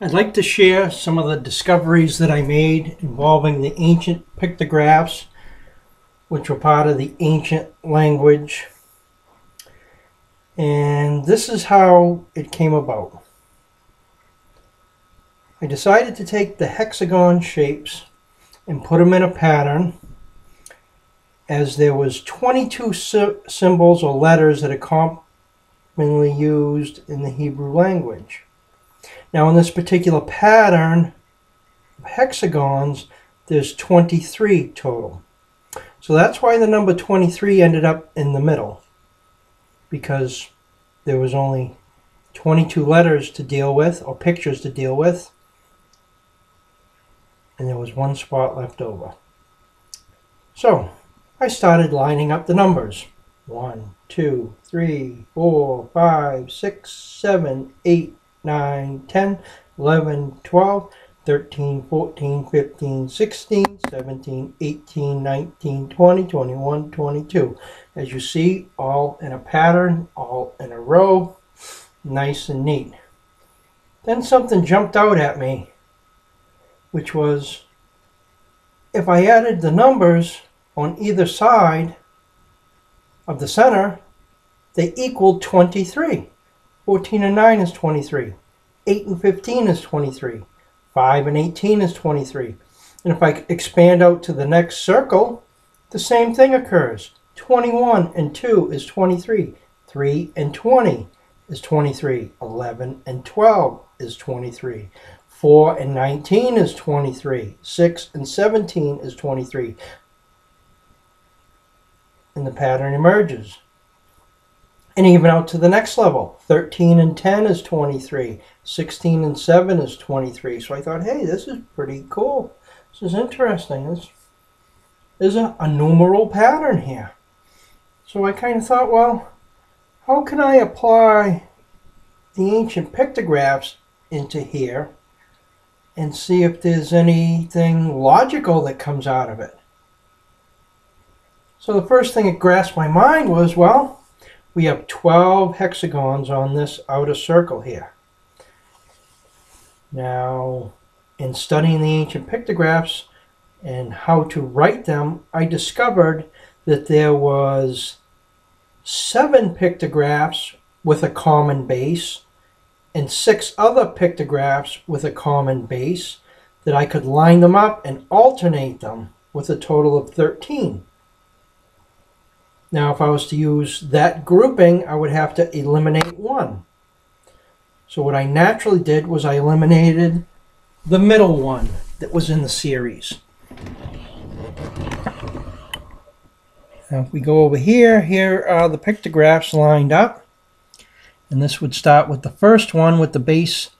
I'd like to share some of the discoveries that I made involving the ancient pictographs, which were part of the ancient language. And this is how it came about. I decided to take the hexagon shapes and put them in a pattern, as there was 22 symbols or letters that are commonly used in the Hebrew language. Now in this particular pattern of hexagons, there's 23 total. So that's why the number 23 ended up in the middle, because there was only 22 letters to deal with, or pictures to deal with, and there was one spot left over. So I started lining up the numbers. 1, 2, 3, 4, 5, 6, 7, 8, 9, 10, 11, 12, 13, 14, 15, 16, 17, 18, 19, 20, 21, 22. As you see, all in a pattern, all in a row, nice and neat. Then something jumped out at me, which was if I added the numbers on either side of the center, they equaled 23. 14 and 9 is 23. 8 and 15 is 23. 5 and 18 is 23. And if I expand out to the next circle, the same thing occurs. 21 and 2 is 23. 3 and 20 is 23. 11 and 12 is 23. 4 and 19 is 23. 6 and 17 is 23. And the pattern emerges. And even out to the next level, 13 and 10 is 23, 16 and 7 is 23. So I thought, hey, this is pretty cool. This is interesting. There's a numeral pattern here. So I kind of thought, well, how can I apply the ancient pictographs into here and see if there's anything logical that comes out of it? So the first thing that grasped my mind was, well, we have 12 hexagons on this outer circle here. Now, in studying the ancient pictographs and how to write them, I discovered that there was 7 pictographs with a common base and 6 other pictographs with a common base, that I could line them up and alternate them with a total of 13. Now, if I was to use that grouping, I would have to eliminate 1. So what I naturally did was I eliminated the middle one that was in the series. Now, if we go over here, here are the pictographs lined up. And this would start with the first one with the base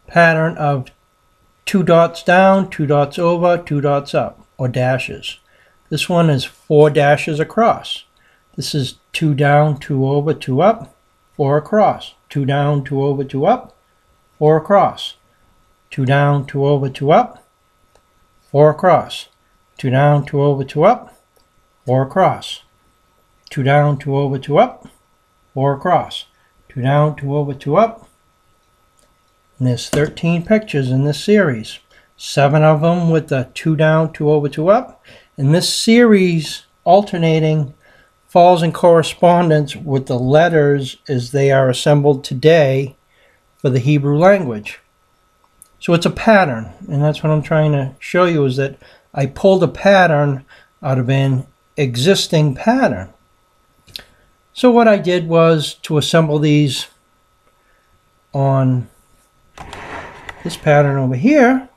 pattern of 2 dots down, 2 dots over, 2 dots up, or dashes. This one is 4 dashes across. This is 2 down, 2 over, 2 up, 4 across. 2 down, 2 over, 2 up, 4 across. 2 down, 2 over, 2 up, 4 across. 2 down, 2 over, 2 up, 4 across. 2 down, 2 over, 2 up, 4 across. 2 down, 2 over, 2 up. And there's 13 pictures in this series. 7 of them with the 2 down, 2 over, 2 up. And this series, alternating, falls in correspondence with the letters as they are assembled today for the Hebrew language. So it's a pattern, and that's what I'm trying to show you, is that I pulled a pattern out of an existing pattern. So what I did was to assemble these on this pattern over here.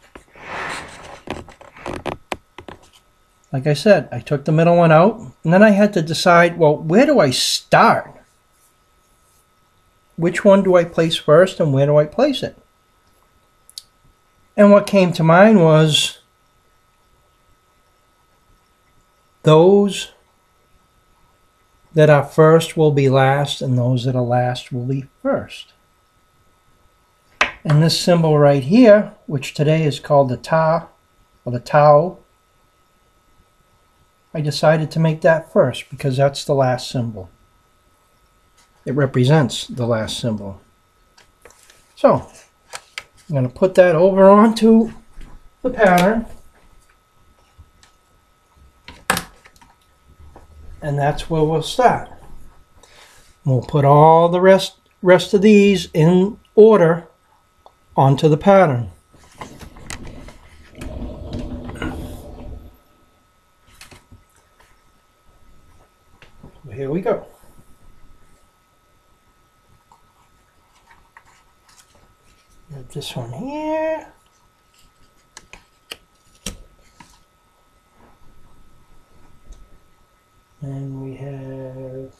Like I said, I took the middle one out, and then I had to decide, well, where do I start? Which one do I place first, and where do I place it? And what came to mind was those that are first will be last, and those that are last will be first. And this symbol right here, which today is called the Ta, or the Tau, I decided to make that first because that's the last symbol. It represents the last symbol. So I'm going to put that over onto the pattern. And that's where we'll start. We'll put all the rest of these in order onto the pattern. So here we go. Get this one here. And we have,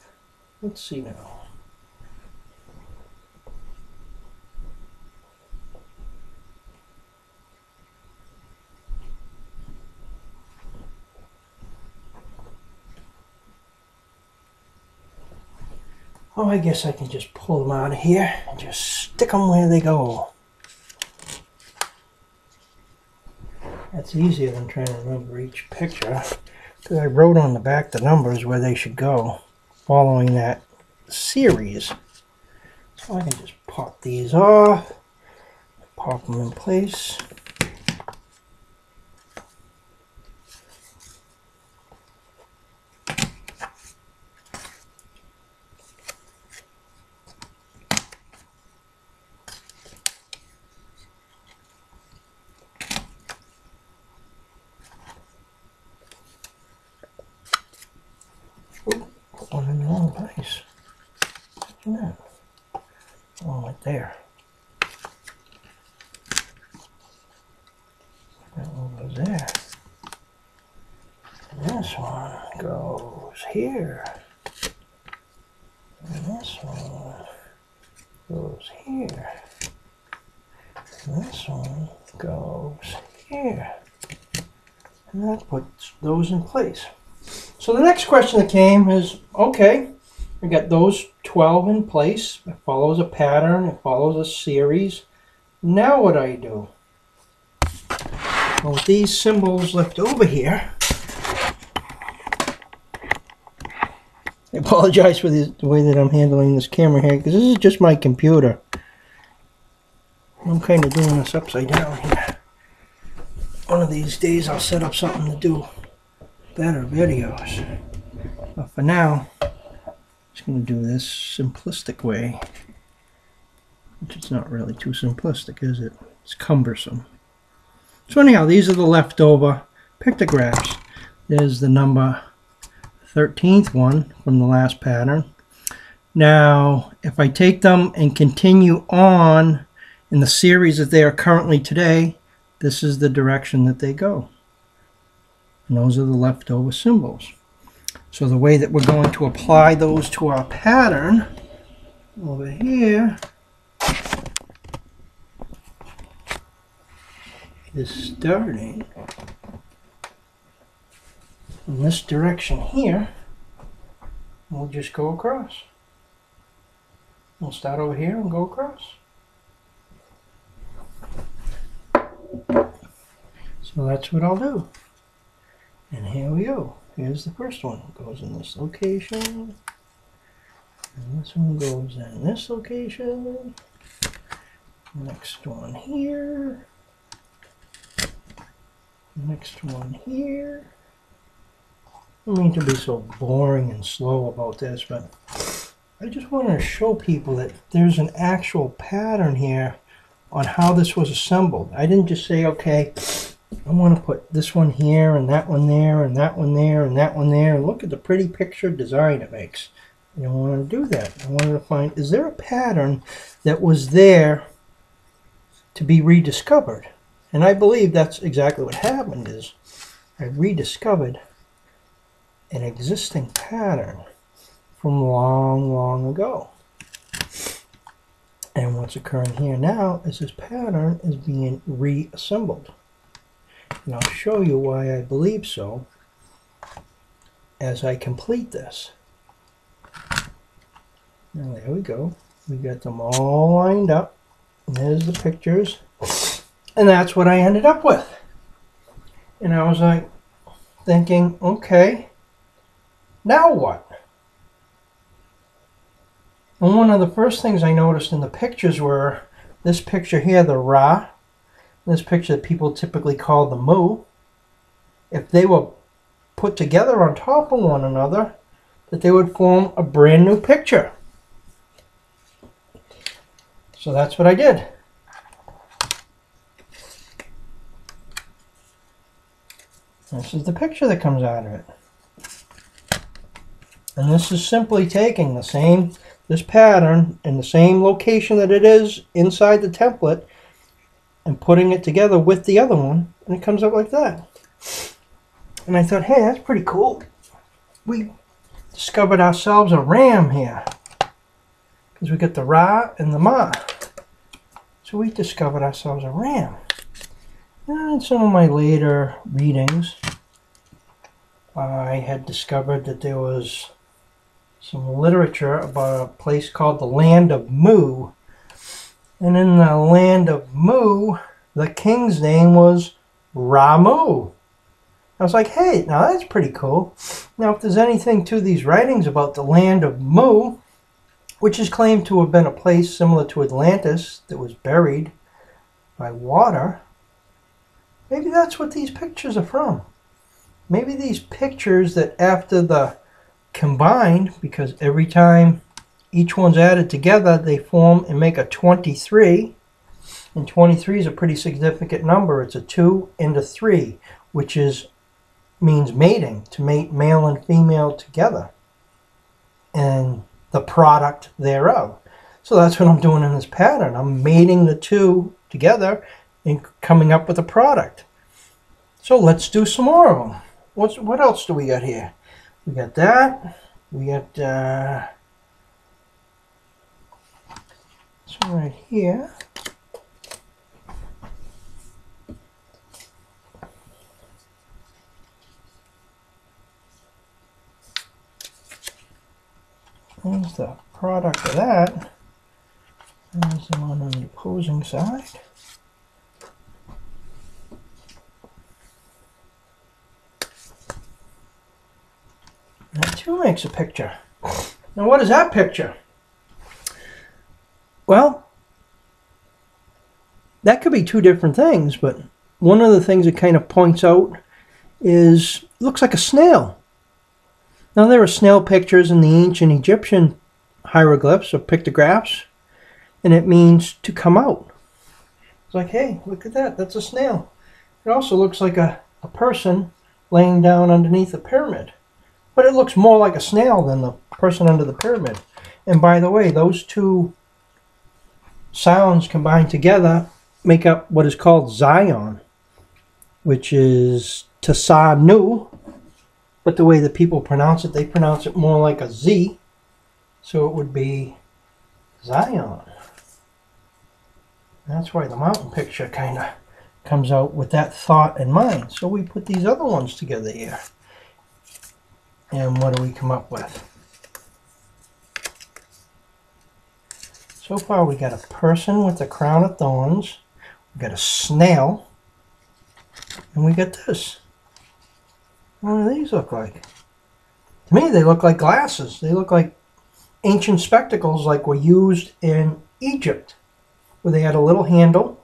let's see now. Oh, I guess I can just pull them out of here and just stick them where they go. That's easier than trying to remember each picture, because I wrote on the back the numbers where they should go following that series. So I can just pop these off, pop them in place. One in the wrong place. Look at that. One right there. That one goes there. And this one goes here. And this one goes here. And this one goes here. And that puts those in place. So the next question that came is, okay, we got those 12 in place. It follows a pattern. It follows a series. Now what do I do? Well, with these symbols left over here, I apologize for the way that I'm handling this camera here, because this is just my computer. I'm kind of doing this upside down here. One of these days I'll set up something to do better videos. But for now, I'm just going to do this simplistic way. Which is not really too simplistic, is it? It's cumbersome. So anyhow, these are the leftover pictographs. There's the number 13th one from the last pattern. Now, if I take them and continue on in the series that they are currently today, this is the direction that they go. And those are the leftover symbols. So the way that we're going to apply those to our pattern over here is starting in this direction here. We'll just go across. We'll start over here and go across. So that's what I'll do. And here we go. Here's the first one. It goes in this location. And this one goes in this location. Next one here. Next one here. I don't mean to be so boring and slow about this, but I just want to show people that there's an actual pattern here on how this was assembled. I didn't just say, okay, I want to put this one here and that one there and that one there and that one there, and look at the pretty picture design it makes. I don't want to do that. I wanted to find, is there a pattern that was there to be rediscovered? And I believe that's exactly what happened. Is I rediscovered an existing pattern from long, long ago. And what's occurring here now is this pattern is being reassembled. And I'll show you why I believe so as I complete this. Now there we go. We got them all lined up. And there's the pictures. And that's what I ended up with. And I was like thinking, okay, now what? And one of the first things I noticed in the pictures were this picture here, the Ra, this picture that people typically call the Mu, if they were put together on top of one another, that they would form a brand new picture. So that's what I did. This is the picture that comes out of it. And this is simply taking this pattern in the same location that it is inside the template and putting it together with the other one, and it comes up like that. And I thought, hey, that's pretty cool. We discovered ourselves a ram here, because we got the Ra and the Ma. So we discovered ourselves a ram. And in some of my later readings, I had discovered that there was some literature about a place called the Land of Mu. And in the Land of Mu, the king's name was Ramu. I was like, hey, now that's pretty cool. Now, if there's anything to these writings about the Land of Mu, which is claimed to have been a place similar to Atlantis that was buried by water, maybe that's what these pictures are from. Maybe these pictures that after the combined, because every time each one's added together, they form and make a 23. And 23 is a pretty significant number. It's a 2 and a 3, which means mating, to mate male and female together, and the product thereof. So that's what I'm doing in this pattern. I'm mating the two together and coming up with a product. So let's do some more of them. What else do we got here? We got that. We got so right here. There's the product of that. There's the one on the opposing side. That too makes a picture. Now what is that picture? Well, that could be two different things, but one of the things it kind of points out is, it looks like a snail. Now there are snail pictures in the ancient Egyptian hieroglyphs or pictographs, and it means to come out. It's like, hey, look at that, that's a snail. It also looks like a person laying down underneath a pyramid. But it looks more like a snail than the person under the pyramid. And by the way, those two sounds combined together make up what is called Zion, which is Tasanu. But the way that people pronounce it, they pronounce it more like a Z. So it would be Zion. That's why the mountain picture kind of comes out with that thought in mind. So we put these other ones together here. And what do we come up with? So far we got a person with a crown of thorns, we got a snail, and we got this. What do these look like? To me they look like glasses. They look like ancient spectacles like were used in Egypt, where they had a little handle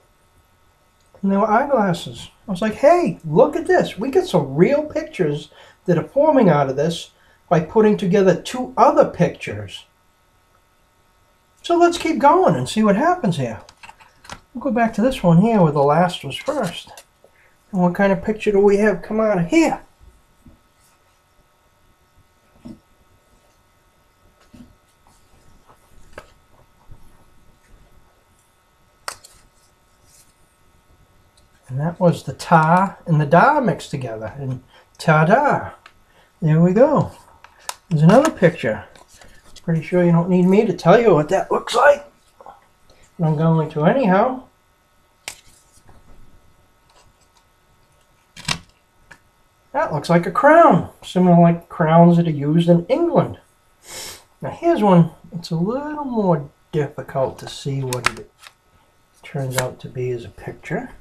and they were eyeglasses. I was like, hey, look at this. We get some real pictures that are forming out of this by putting together two other pictures. So let's keep going and see what happens here. We'll go back to this one here where the last was first. And what kind of picture do we have come out of here? And that was the ta and the da mixed together. And ta-da. There we go. There's another picture. Pretty sure you don't need me to tell you what that looks like. But I'm going to anyhow. That looks like a crown. Similar like crowns that are used in England. Now here's one. It's a little more difficult to see what it turns out to be as a picture.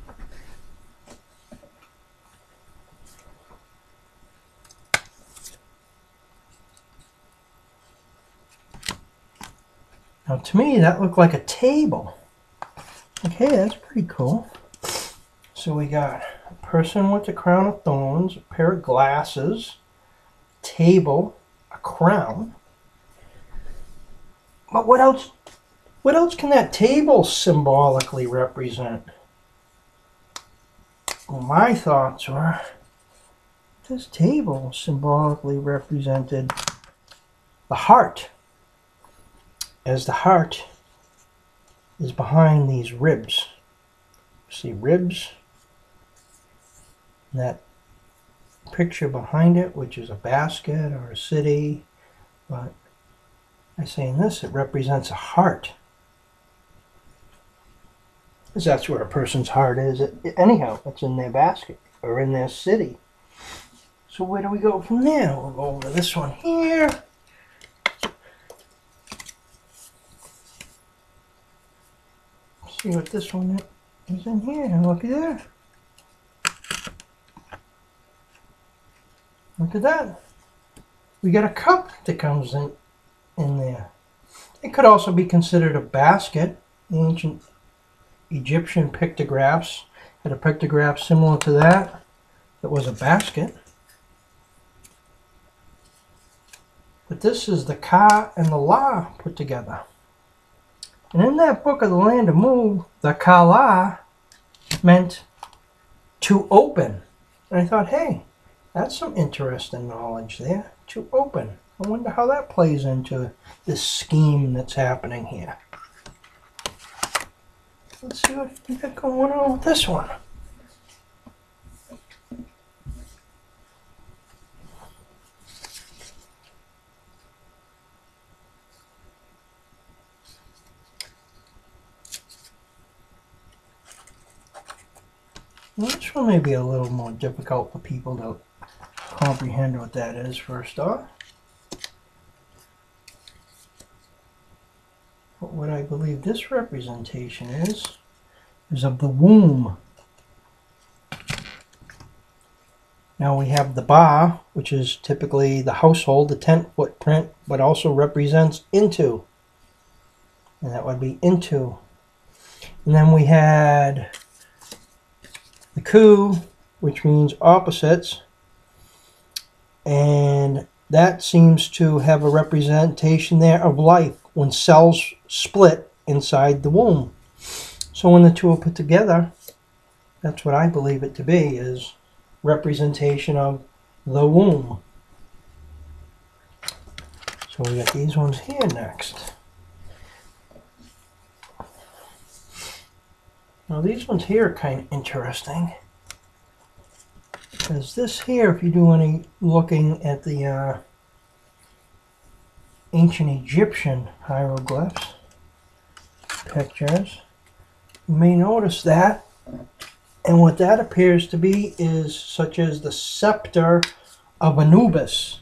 Now to me that looked like a table. Okay, that's pretty cool. So we got a person with a crown of thorns, a pair of glasses, table, a crown. But what else? What else can that table symbolically represent? Well, my thoughts were this table symbolically represented the heart, as the heart is behind these ribs. See ribs? And that picture behind it, which is a basket or a city, but I say in this, it represents a heart. Because that's where a person's heart is. Anyhow, it's in their basket or in their city. So where do we go from there? We'll go over this one here. See what this one is in here. Look at there. Look at that. We got a cup that comes in there. It could also be considered a basket. The ancient Egyptian pictographs had a pictograph similar to that. That was a basket. But this is the Ka and the La put together. And in that book of the Land of Mu, the Kala meant to open. And I thought, hey, that's some interesting knowledge there. To open. I wonder how that plays into this scheme that's happening here. Let's see what we got going on with this one. This one may be a little more difficult for people to comprehend what that is first off. But what I believe this representation is of the womb. Now we have the Ba, which is typically the household, the tent footprint, but also represents into. And that would be into. And then we had the Ku, which means opposites, and that seems to have a representation there of life when cells split inside the womb. So when the two are put together, that's what I believe it to be, is representation of the womb. So we got these ones here next. Now these ones here are kind of interesting, because this here, if you do any looking at the ancient Egyptian hieroglyphs, pictures, you may notice that, and what that appears to be is such as the scepter of Anubis.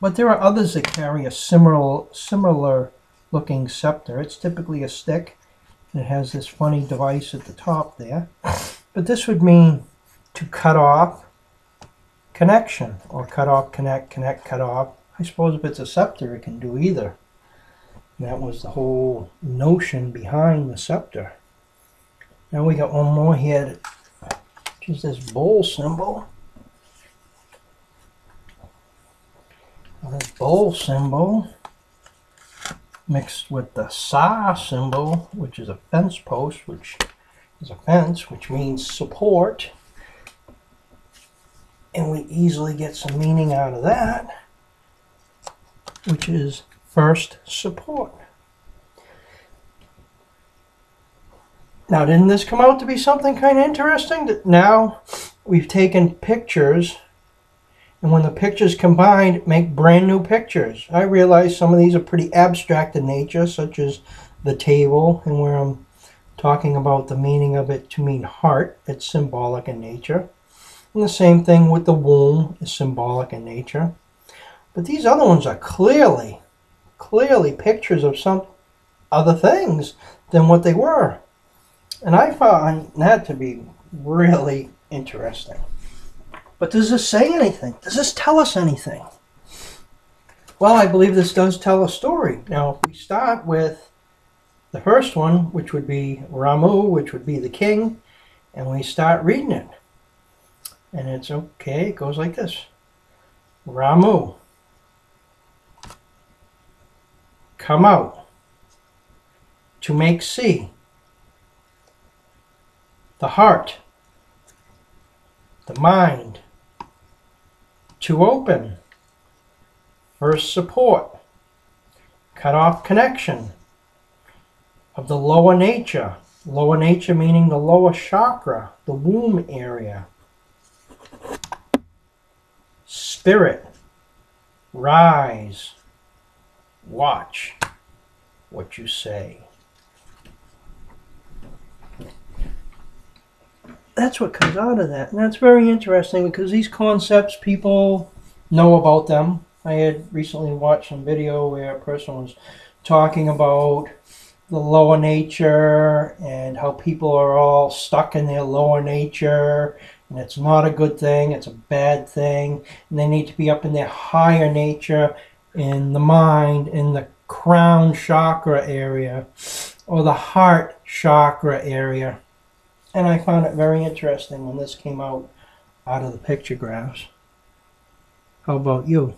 But there are others that carry a similar looking scepter. It's typically a stick. It has this funny device at the top there. But this would mean to cut off connection, or cut off, connect, connect, cut off. I suppose if it's a scepter, it can do either. And that was the whole notion behind the scepter. Now we got one more here, which is this bowl symbol. Now this bowl symbol mixed with the Sa symbol, which is a fence post, which is a fence, which means support. And we easily get some meaning out of that, which is first support. Now, didn't this come out to be something kind of interesting? That now we've taken pictures, and when the pictures combined, make brand new pictures. I realize some of these are pretty abstract in nature, such as the table, and where I'm talking about the meaning of it to mean heart. It's symbolic in nature. And the same thing with the womb is symbolic in nature. But these other ones are clearly pictures of some other things than what they were. And I found that to be really interesting. But does this say anything? Does this tell us anything? Well, I believe this does tell a story. Now, if we start with the first one, which would be Ramu, which would be the king, and we start reading it. And it's okay, it goes like this. Ramu, come out to make sea. The heart, the mind, to open. First support, cut off connection of the lower nature. Lower nature meaning the lower chakra, the womb area. Spirit, rise, watch what you say. That's what comes out of that. And that's very interesting because these concepts, people know about them. I had recently watched some video where a person was talking about the lower nature and how people are all stuck in their lower nature, and it's not a good thing, it's a bad thing, and they need to be up in their higher nature, in the mind, in the crown chakra area or the heart chakra area. And I found it very interesting when this came out of the pictographs. How about you?